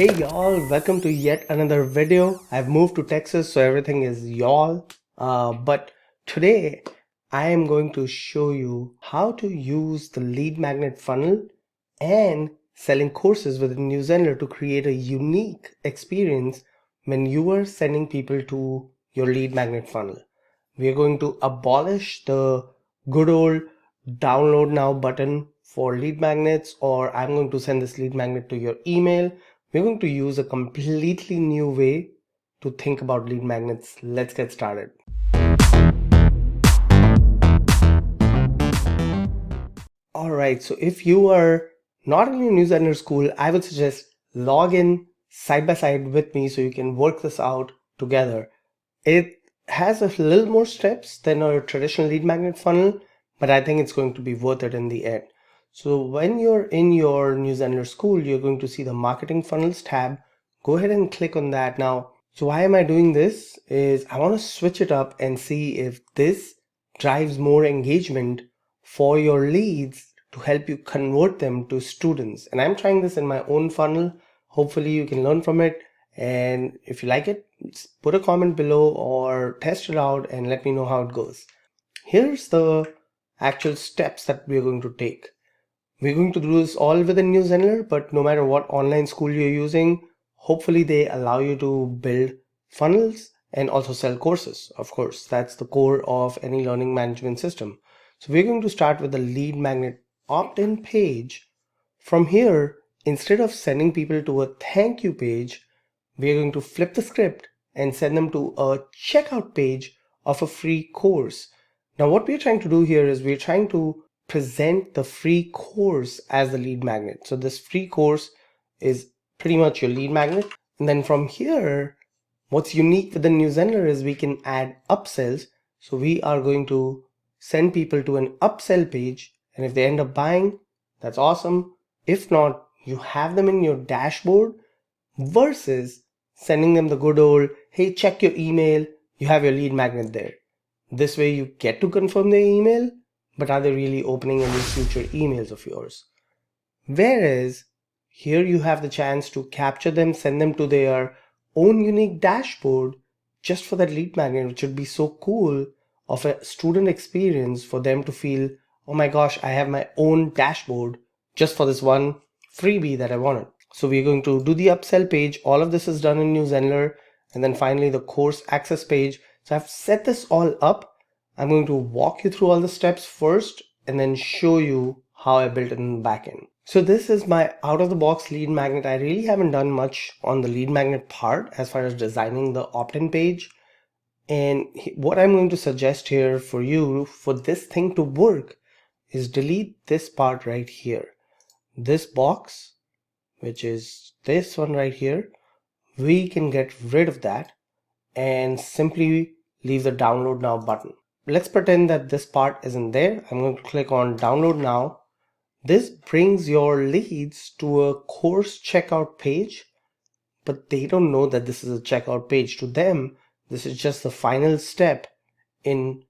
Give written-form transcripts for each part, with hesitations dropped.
Hey y'all, welcome to yet another video. I've moved to Texas, so everything is y'all. But today I am going to show you how to use the lead magnet funnel and selling courses within Zenler to create a unique experience when you are sending people to your lead magnet funnel. We are going to abolish the good old download now button for lead magnets, or I'm going to send this lead magnet to your email. We're going to use a completely new way to think about lead magnets. Let's get started. All right, so if you are not in your newsletter school, I would suggest log in side by side with me so you can work this out together. It has a little more steps than a traditional lead magnet funnel, but I think it's going to be worth it in the end. So when you're in your newsletter school, you're going to see the marketing funnels tab. Go ahead and click on that now. So why am I doing this is I want to switch it up and see if this drives more engagement for your leads to help you convert them to students. And I'm trying this in my own funnel. Hopefully you can learn from it. And if you like it, put a comment below or test it out and let me know how it goes. Here's the actual steps that we're going to take. We're going to do this all within Zenler, but no matter what online school you're using, hopefully they allow you to build funnels and also sell courses. Of course, that's the core of any learning management system. So we're going to start with the lead magnet opt-in page. From here, instead of sending people to a thank you page, we're going to flip the script and send them to a checkout page of a free course. Now what we're trying to do here is we're trying to present the free course as the lead magnet. So this free course is pretty much your lead magnet. And then from here, what's unique with the new Zenler is we can add upsells. So we are going to send people to an upsell page. And if they end up buying, that's awesome. If not, you have them in your dashboard versus sending them the good old, hey, check your email, you have your lead magnet there. This way you get to confirm their email, but are they really opening any future emails of yours? Whereas here you have the chance to capture them, send them to their own unique dashboard just for that lead magnet, which would be so cool of a student experience for them to feel, oh my gosh, I have my own dashboard just for this one freebie that I wanted. So we're going to do the upsell page. All of this is done in Zenler. And then finally the course access page. So I've set this all up. I'm going to walk you through all the steps first and then show you how I built it in the backend. So this is my out of the box lead magnet. I really haven't done much on the lead magnet part as far as designing the opt-in page. And what I'm going to suggest here for you for this thing to work is delete this part right here. This box, which is this one right here, we can get rid of that and simply leave the download now button. Let's pretend that this part isn't there. I'm going to click on download now. This brings your leads to a course checkout page, but they don't know that this is a checkout page. To them, this is just the final step in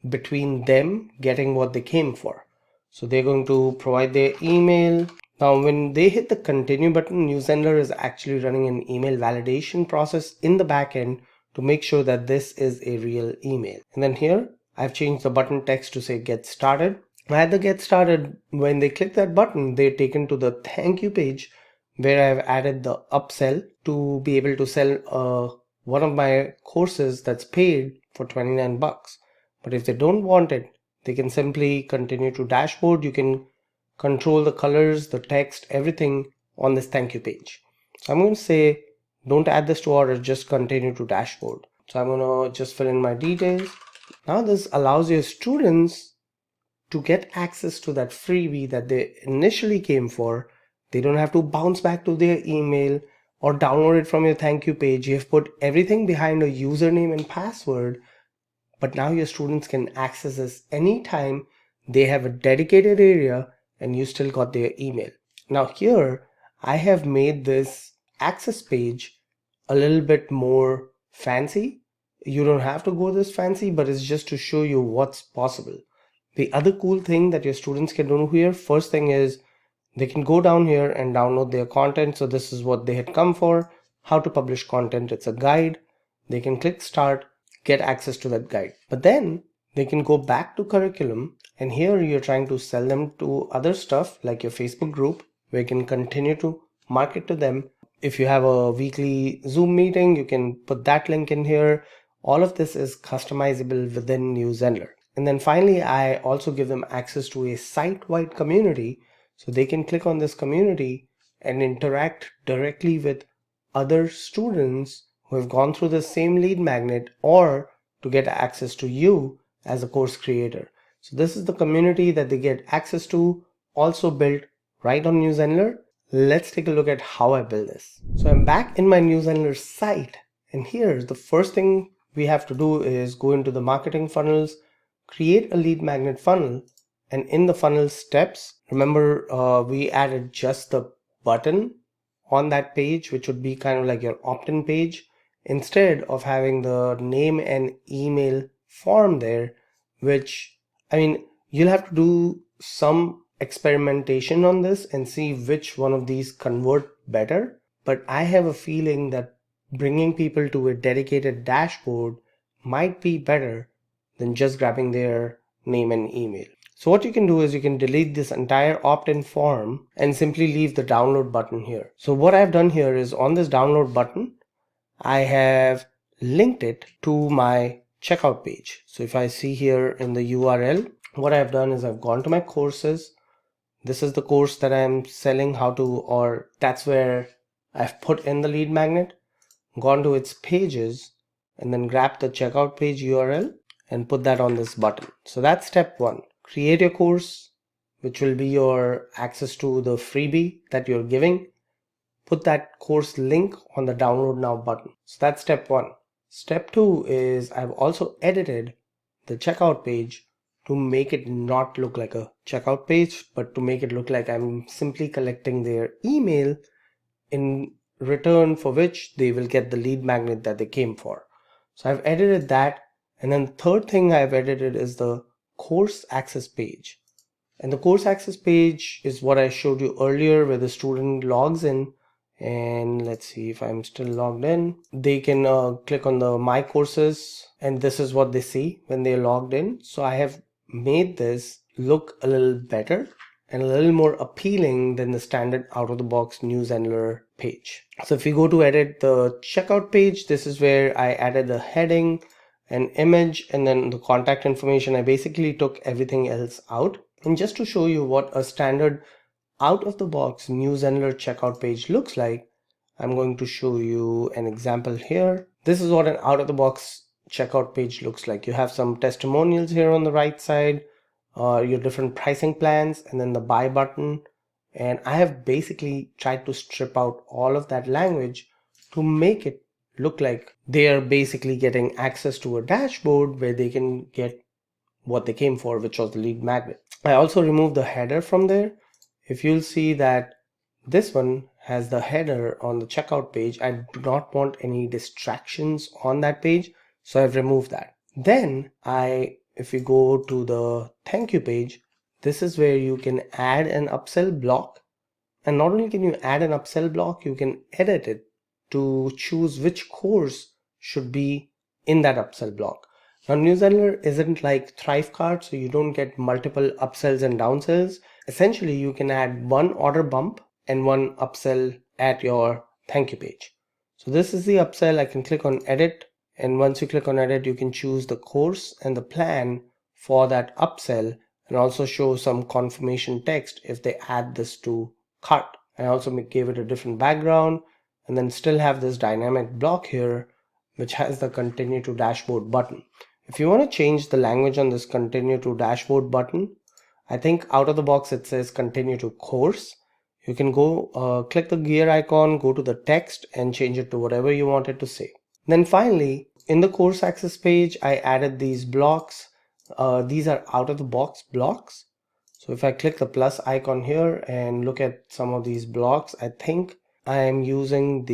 between them getting what they came for. So they're going to provide their email. Now, when they hit the continue button, Zenler is actually running an email validation process in the backend to make sure that this is a real email. And then here, I've changed the button text to say get started. At the get started, when they click that button, they're taken to the thank you page where I've added the upsell to be able to sell one of my courses that's paid for 29 bucks. But if they don't want it, they can simply continue to dashboard. You can control the colors, the text, everything on this thank you page. So I'm going to say, don't add this to order, just continue to dashboard. So I'm going to just fill in my details. Now this allows your students to get access to that freebie that they initially came for. They don't have to bounce back to their email or download it from your thank you page. You have put everything behind a username and password, but now your students can access this anytime they have a dedicated area and you still got their email. Now here, I have made this access page a little bit more fancy. You don't have to go this fancy, but it's just to show you what's possible. The other cool thing that your students can do here, first thing is They can go down here and download their content. So this is what they had come for, how to publish content. It's a guide. They can click start, get access to that guide. But then they can go back to curriculum, and here you're trying to sell them to other stuff like your Facebook group, where you can continue to market to them. If you have a weekly Zoom meeting, you can put that link in here. All of this is customizable within Zenler. And then finally, I also give them access to a site-wide community, so they can click on this community and interact directly with other students who have gone through the same lead magnet, or to get access to you as a course creator. So this is the community that they get access to, also built right on Zenler. Let's take a look at how I build this. So I'm back in my Zenler site, and here the first thing we have to do is go into the marketing funnels, create a lead magnet funnel, and in the funnel steps, remember we added just the button on that page, which would be kind of like your opt-in page, instead of having the name and email form there, which, I mean, you'll have to do some experimentation on this and see which one of these convert better. But I have a feeling that bringing people to a dedicated dashboard might be better than just grabbing their name and email. So what you can do is you can delete this entire opt-in form and simply leave the download button here. So what I've done here is on this download button, I have linked it to my checkout page. So if I see here in the URL, what I've done is I've gone to my courses. This is the course that I'm selling how to, or that's where I've put in the lead magnet, gone to its pages, and then grab the checkout page URL and put that on this button. So that's step one. Create your course, which will be your access to the freebie that you're giving. Put that course link on the download now button. So that's step one. Step two is I've also edited the checkout page to make it not look like a checkout page, but to make it look like I'm simply collecting their email, in return for which they will get the lead magnet that they came for. So I've edited that. And then the third thing I've edited is the course access page. And the course access page is what I showed you earlier, where the student logs in, and let's see if I'm still logged in. They can click on the my courses, and this is what they see when they're logged in. So I have made this look a little better and a little more appealing than the standard out-of-the-box Zenler page. So if we go to edit the checkout page, this is where I added the heading, an image, and then the contact information. I basically took everything else out. And just to show you what a standard out-of-the-box Zenler checkout page looks like, I'm going to show you an example here. This is what an out-of-the-box checkout page looks like. You have some testimonials here on the right side, your different pricing plans, and then the buy button. And I have basically tried to strip out all of that language to make it look like they are basically getting access to a dashboard where they can get what they came for, which was the lead magnet. I also removed the header from there. If you'll see that this one has the header on the checkout page, I do not want any distractions on that page, so I've removed that. Then if you go to the thank you page, this is where you can add an upsell block. And not only can you add an upsell block, you can edit it to choose which course should be in that upsell block. Now, Zenler isn't like Thrivecart, so you don't get multiple upsells and downsells. Essentially, you can add one order bump and one upsell at your thank you page. So this is the upsell. I can click on edit, and once you click on edit, you can choose the course and the plan for that upsell, and also show some confirmation text if they add this to cart. I also gave it a different background, and then still have this dynamic block here, which has the continue to dashboard button. If you want to change the language on this continue to dashboard button, I think out of the box it says continue to course. You can go click the gear icon, go to the text, and change it to whatever you want it to say. Then finally, in the course access page, I added these blocks. These are out of the box blocks. So if I click the plus icon here and look at some of these blocks, I think I am using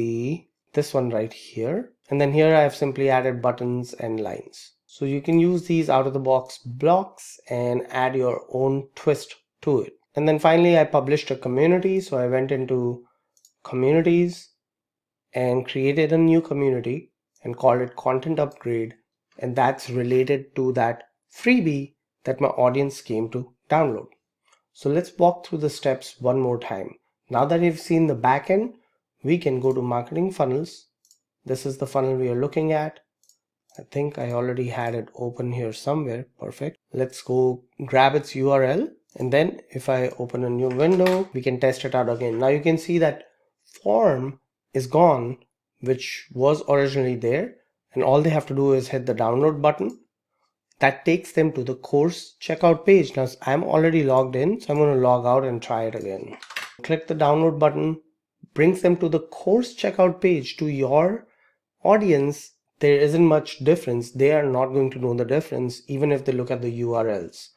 this one right here. And then here I have simply added buttons and lines. So you can use these out of the box blocks and add your own twist to it. And then finally I published a community. So I went into communities and created a new community and called it Content Upgrade. And that's related to that freebie that my audience came to download. So let's walk through the steps one more time. Now that you've seen the backend, we can go to marketing funnels. This is the funnel we are looking at. I think I already had it open here somewhere. Perfect. Let's go grab its URL. And then if I open a new window, we can test it out again. Now you can see that form is gone, which was originally there. And all they have to do is hit the download button. That takes them to the course checkout page. Now I'm already logged in, so I'm going to log out and try it again. Click the download button, brings them to the course checkout page. To your audience, there isn't much difference. They are not going to know the difference even if they look at the URLs.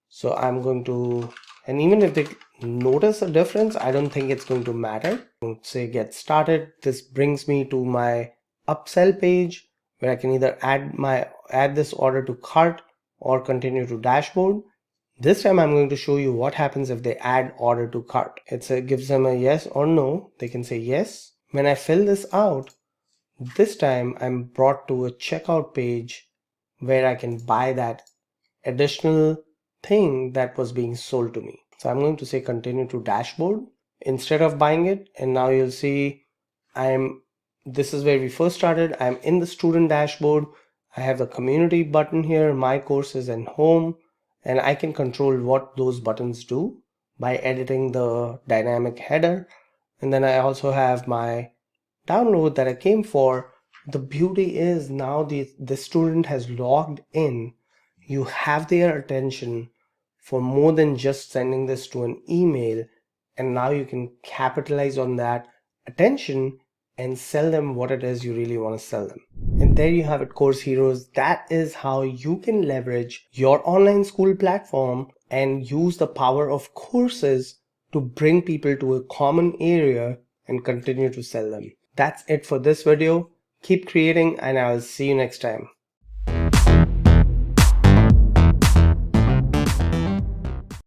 So I'm going to, and even if they notice a difference, I don't think it's going to matter. Say get started. This brings me to my upsell page where I can either add this order to cart or continue to dashboard. This time I'm going to show you what happens if they add order to cart. It gives them a yes or no. They can say yes. When I fill this out, this time I'm brought to a checkout page where I can buy that additional thing that was being sold to me. So I'm going to say continue to dashboard instead of buying it. And now you'll see this is where we first started. I'm in the student dashboard. I have the community button here, my courses and home, and I can control what those buttons do by editing the dynamic header. And then I also have my download that I came for. The beauty is now the student has logged in. You have their attention for more than just sending this to an email, and now you can capitalize on that attention and sell them what it is you really want to sell them. And there you have it, course heroes. That is how you can leverage your online school platform and use the power of courses to bring people to a common area and continue to sell them. That's it for this video. Keep creating, and I'll see you next time.